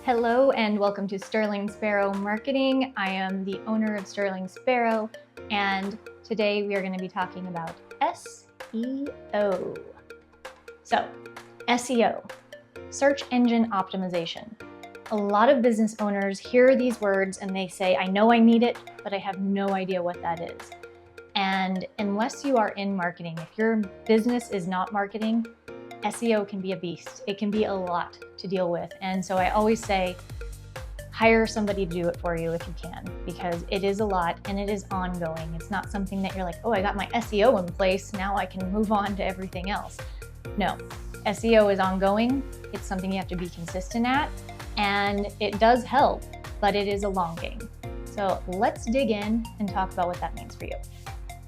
Hello and welcome to Sterling Sparrow Marketing. I am the owner of Sterling Sparrow, and today we are going to be talking about SEO. So, SEO, search engine optimization. A lot of business owners hear these words and they say, I know I need it, but I have no idea what that is. And unless you are in marketing, if your business is not marketing, SEO can be a beast. It can be a lot to deal with. And so I always say, hire somebody to do it for you if you can, because it is a lot and it is ongoing. It's not something that you're like, oh, I got my SEO in place, now I can move on to everything else. No, SEO is ongoing. It's something you have to be consistent at, and it does help, but it is a long game. So let's dig in and talk about what that means for you.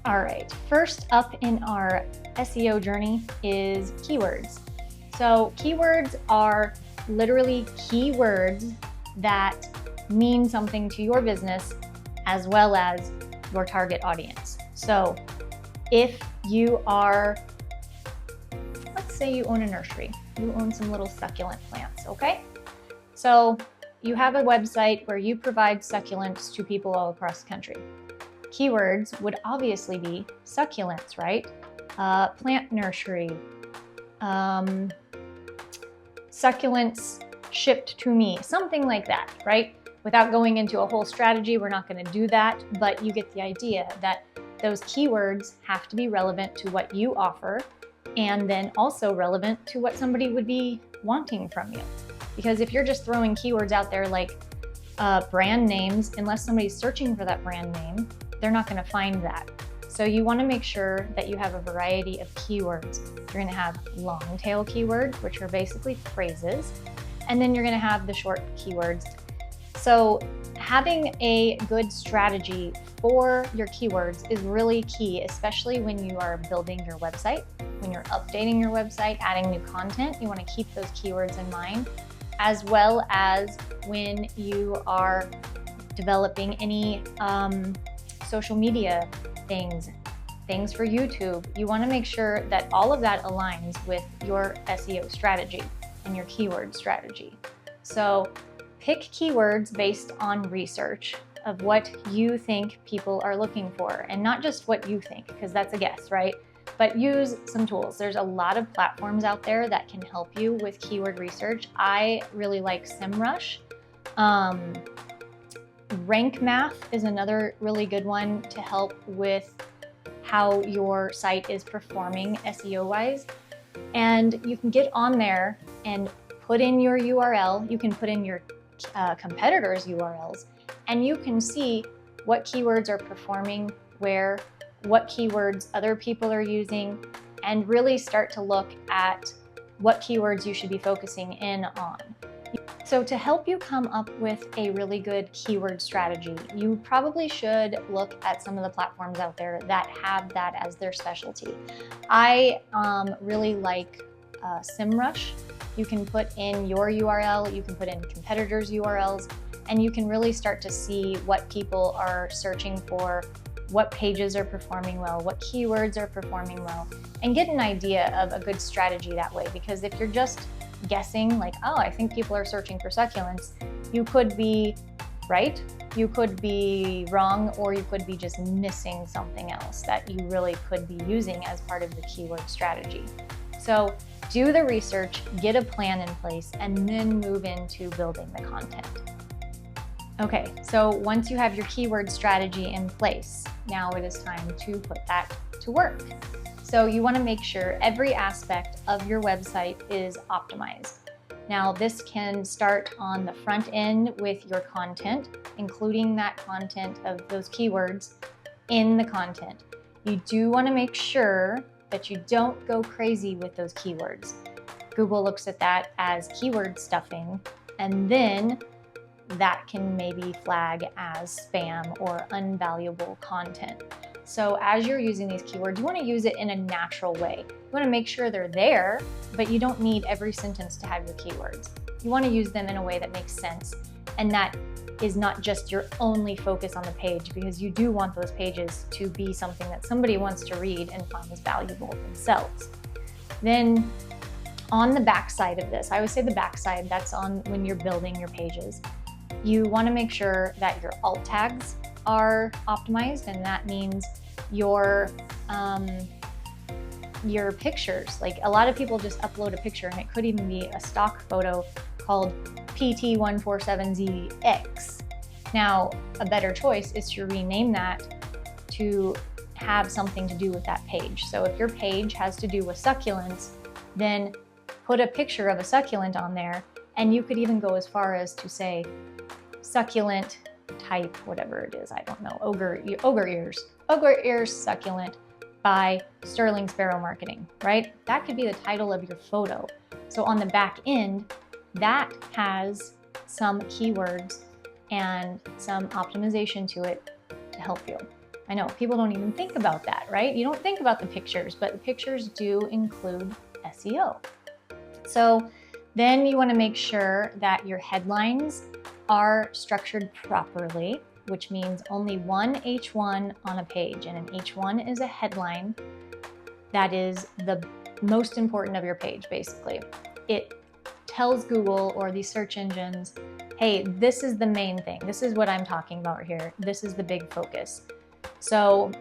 All right, first up in our SEO journey is keywords. So keywords are literally keywords that mean something to your business as well as your target audience. So if you are, let's say you own a nursery, you own some little succulent plants, okay? So you have a website where you provide succulents to people all across the country. Keywords would obviously be succulents, right? Plant nursery, succulents shipped to me, something like that, right? Without going into a whole strategy, we're not going to do that, but you get the idea that those keywords have to be relevant to what you offer and then also relevant to what somebody would be wanting from you. Because if you're just throwing keywords out there like brand names, unless somebody's searching for that brand name, they're not going to find that. So you want to make sure that you have a variety of keywords. You're going to have long tail keywords, which are basically phrases, and then you're going to have the short keywords. So having a good strategy for your keywords is really key, especially when you are building your website, when you're updating your website, adding new content. You want to keep those keywords in mind, as well as when you are developing any social media things for YouTube. You want to make sure that all of that aligns with your SEO strategy and your keyword strategy. So pick keywords based on research of what you think people are looking for, and not just what you think, because that's a guess, right? But use some tools. There's a lot of platforms out there that can help you with keyword research. I really like SEMrush. Rank Math is another really good one to help with how your site is performing SEO-wise. And you can get on there and put in your URL. You can put in your competitors' URLs, and you can see what keywords are performing where, what keywords other people are using, and really start to look at what keywords you should be focusing in on. So to help you come up with a really good keyword strategy, you probably should look at some of the platforms out there that have that as their specialty. I really like SEMrush. You can put in your URL, you can put in competitors' URLs, and you can really start to see what people are searching for, what pages are performing well, what keywords are performing well, and get an idea of a good strategy that way. Because if you're just guessing like, oh, I think people are searching for succulents, you could be right, you could be wrong, or you could be just missing something else that you really could be using as part of the keyword strategy. So do the research, get a plan in place, and then move into building the content. Okay, so once you have your keyword strategy in place, now it is time to put that to work. So you want to make sure every aspect of your website is optimized. Now this can start on the front end with your content, including that content of those keywords in the content. You do want to make sure that you don't go crazy with those keywords. Google looks at that as keyword stuffing, and then that can maybe flag as spam or unvaluable content. So as you're using these keywords, you want to use it in a natural way. You want to make sure they're there, but you don't need every sentence to have your keywords. You want to use them in a way that makes sense, and that is not just your only focus on the page, because you do want those pages to be something that somebody wants to read and finds valuable themselves. Then On the back side of this, I always say the back side, that's on when you're building your pages. You want to make sure that your alt tags are optimized, and that means your pictures. Like, a lot of people just upload a picture, and it could even be a stock photo called PT147ZX. Now, a better choice is to rename that to have something to do with that page. So if your page has to do with succulents, then put a picture of a succulent on there, and you could even go as far as to say succulent type, whatever it is, I don't know, ogre ears succulent by Sterling Sparrow Marketing, right? That could be the title of your photo. So on the back end, that has some keywords and some optimization to it to help you. I know people don't even think about that, right? You don't think about the pictures, but the pictures do include SEO. So then you want to make sure that your headlines are structured properly, which means only one H1 on a page. And an H1 is a headline that is the most important of your page, basically. It tells Google or these search engines, hey, this is the main thing. This is what I'm talking about here. This is the big focus. So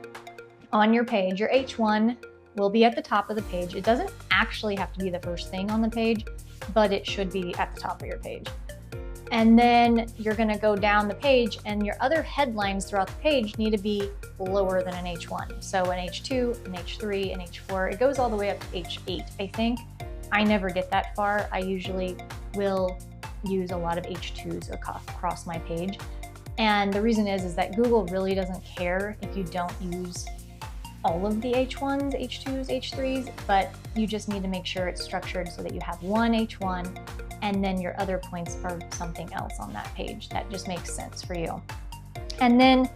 on your page, your H1 will be at the top of the page. It doesn't actually have to be the first thing on the page, but it should be at the top of your page. And then you're going to go down the page, and your other headlines throughout the page need to be lower than an H1. So an H2, an H3, an H4, it goes all the way up to H8, I think. I never get that far. I usually will use a lot of H2s across my page. And the reason is that Google really doesn't care if you don't use all of the H1s, H2s, H3s, but you just need to make sure it's structured so that you have one H1 and then your other points are something else on that page that just makes sense for you. And then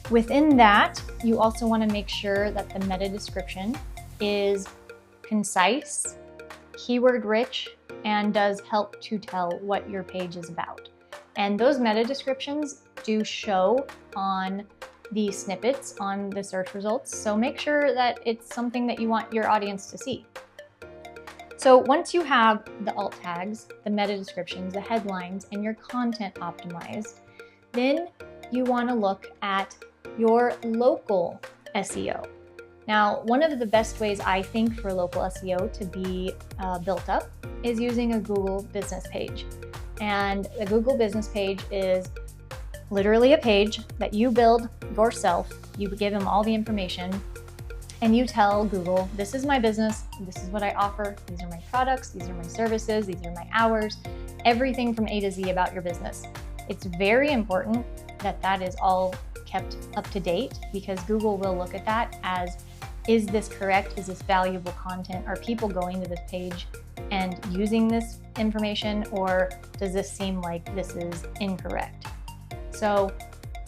within that, you also want to make sure that the meta description is concise, keyword rich, and does help to tell what your page is about. And those meta descriptions do show on the snippets on the search results. So make sure that it's something that you want your audience to see. So once you have the alt tags, the meta descriptions, the headlines, and your content optimized, then you want to look at your local SEO. Now, one of the best ways I think for local SEO to be built up is using a Google business page. And the Google business page is literally a page that you build yourself. You give them all the information and you tell Google, this is my business, this is what I offer, these are my products, these are my services, these are my hours, everything from A to Z about your business. It's very important that that is all kept up to date, because Google will look at that as, is this correct? Is this valuable content? Are people going to this page and using this information, or does this seem like this is incorrect? So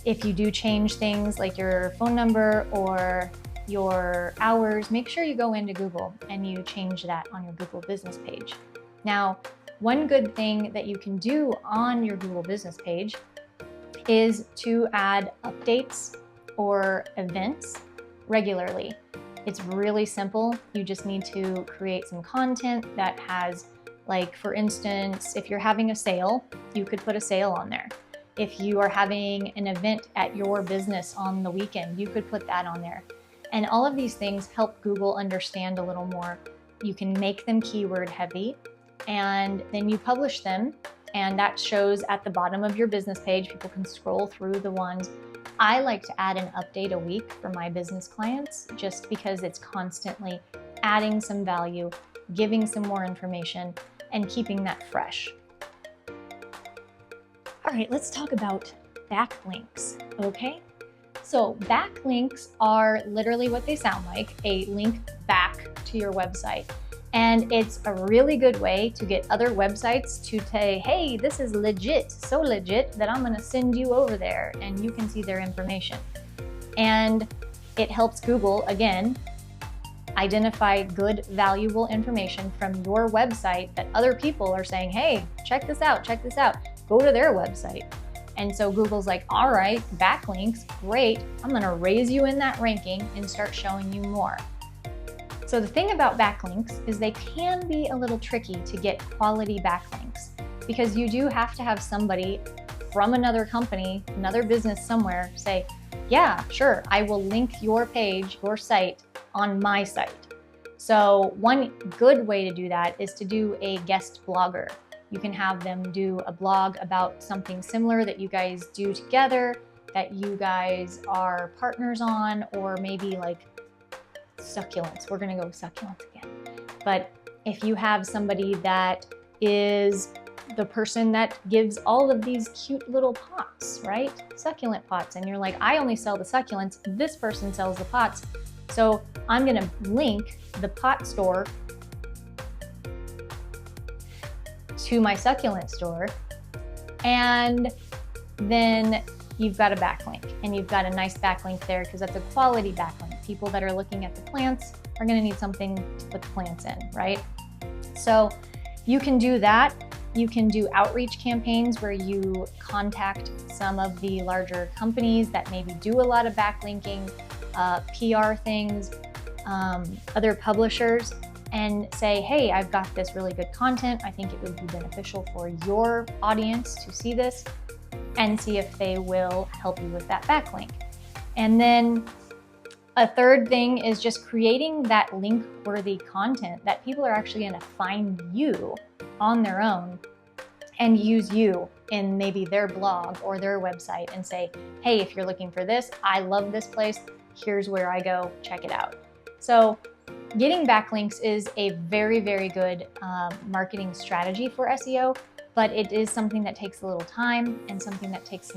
if you do change things like your phone number or your hours, make sure you go into Google and you change that on your Google business page. Now, one good thing that you can do on your Google business page is to add updates or events regularly. It's really simple. You just need to create some content that has, like, for instance, if you're having a sale, you could put a sale on there. If you are having an event at your business on the weekend, you could put that on there. And all of these things help Google understand a little more. You can make them keyword heavy, and then you publish them, and that shows at the bottom of your business page. People can scroll through the ones. I like to add an update a week for my business clients, just because it's constantly adding some value, giving some more information, and keeping that fresh. All right, let's talk about backlinks, okay? So backlinks are literally what they sound like, a link back to your website. And it's a really good way to get other websites to say, hey, this is legit, so legit that I'm gonna send you over there and you can see their information. And it helps Google, again, identify good, valuable information from your website that other people are saying, hey, check this out, go to their website. And so Google's like, all right, backlinks, great. I'm gonna raise you in that ranking and start showing you more. So the thing about backlinks is they can be a little tricky to get quality backlinks, because you do have to have somebody from another company, another business somewhere say, yeah, sure, I will link your page, your site on my site. So one good way to do that is to do a guest blogger. You can have them do a blog about something similar that you guys do together, that you guys are partners on, or maybe like succulents. We're gonna go with succulents again. But if you have somebody that is the person that gives all of these cute little pots, right? Succulent pots. And you're like, I only sell the succulents. This person sells the pots. So I'm gonna link the pot store to my succulent store. And then you've got a backlink, and you've got a nice backlink there because that's a quality backlink. People that are looking at the plants are gonna need something to put the plants in, right? So you can do that. You can do outreach campaigns where you contact some of the larger companies that maybe do a lot of backlinking, PR things, other publishers, and say, hey, I've got this really good content. I think it would be beneficial for your audience to see this, and see if they will help you with that backlink. And then a third thing is just creating that link-worthy content that people are actually gonna find you on their own and use you in maybe their blog or their website and say, hey, if you're looking for this, I love this place, here's where I go, check it out. So getting backlinks is a very, very good marketing strategy for SEO, but it is something that takes a little time and something that takes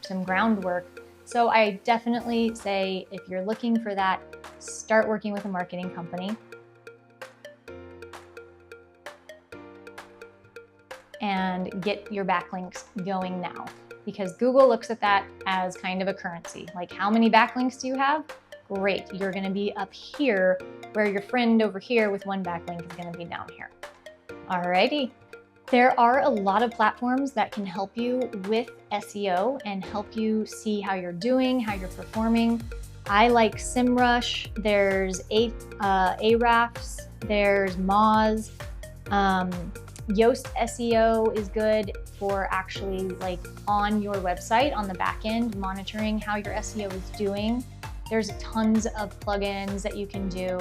some groundwork. So I definitely say, if you're looking for that, start working with a marketing company and get your backlinks going now, because Google looks at that as kind of a currency. Like, how many backlinks do you have? Great, you're gonna be up here where your friend over here with one backlink is gonna be down here. Alrighty. There are a lot of platforms that can help you with SEO and help you see how you're doing, how you're performing. I like SEMrush, there's Ahrefs, there's Moz. Yoast SEO is good for actually like on your website, on the back end, monitoring how your SEO is doing. There's tons of plugins that you can do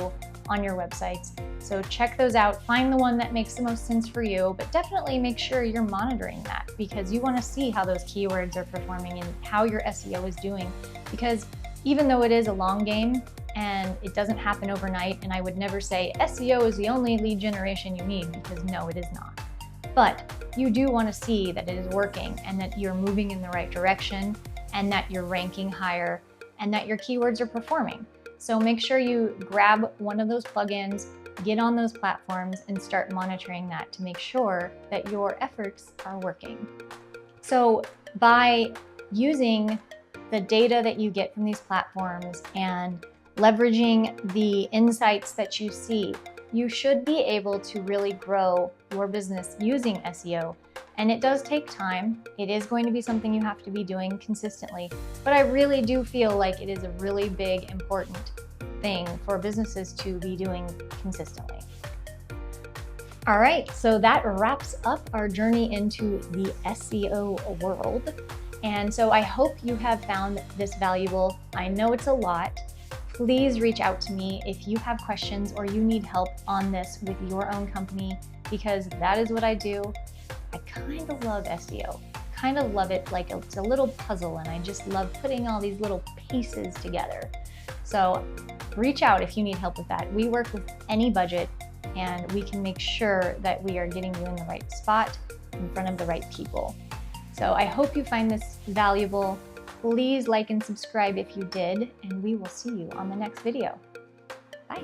on your websites. So check those out, find the one that makes the most sense for you, but definitely make sure you're monitoring that, because you want to see how those keywords are performing and how your SEO is doing. Because even though it is a long game and it doesn't happen overnight, and I would never say SEO is the only lead generation you need, because no, it is not. But you do want to see that it is working and that you're moving in the right direction and that you're ranking higher and that your keywords are performing. So make sure you grab one of those plugins, get on those platforms, and start monitoring that to make sure that your efforts are working. So by using the data that you get from these platforms and leveraging the insights that you see, you should be able to really grow your business using SEO. And it does take time. It is going to be something you have to be doing consistently, but I really do feel like it is a really big, important thing for businesses to be doing consistently. All right, so that wraps up our journey into the SEO world. And so I hope you have found this valuable. I know it's a lot. Please reach out to me if you have questions or you need help on this with your own company, because that is what I do. I kind of love SEO, kind of love it like it's a little puzzle, and I just love putting all these little pieces together. So reach out if you need help with that. We work with any budget, and we can make sure that we are getting you in the right spot, in front of the right people. So I hope you find this valuable. Please like and subscribe if you did, and we will see you on the next video. Bye.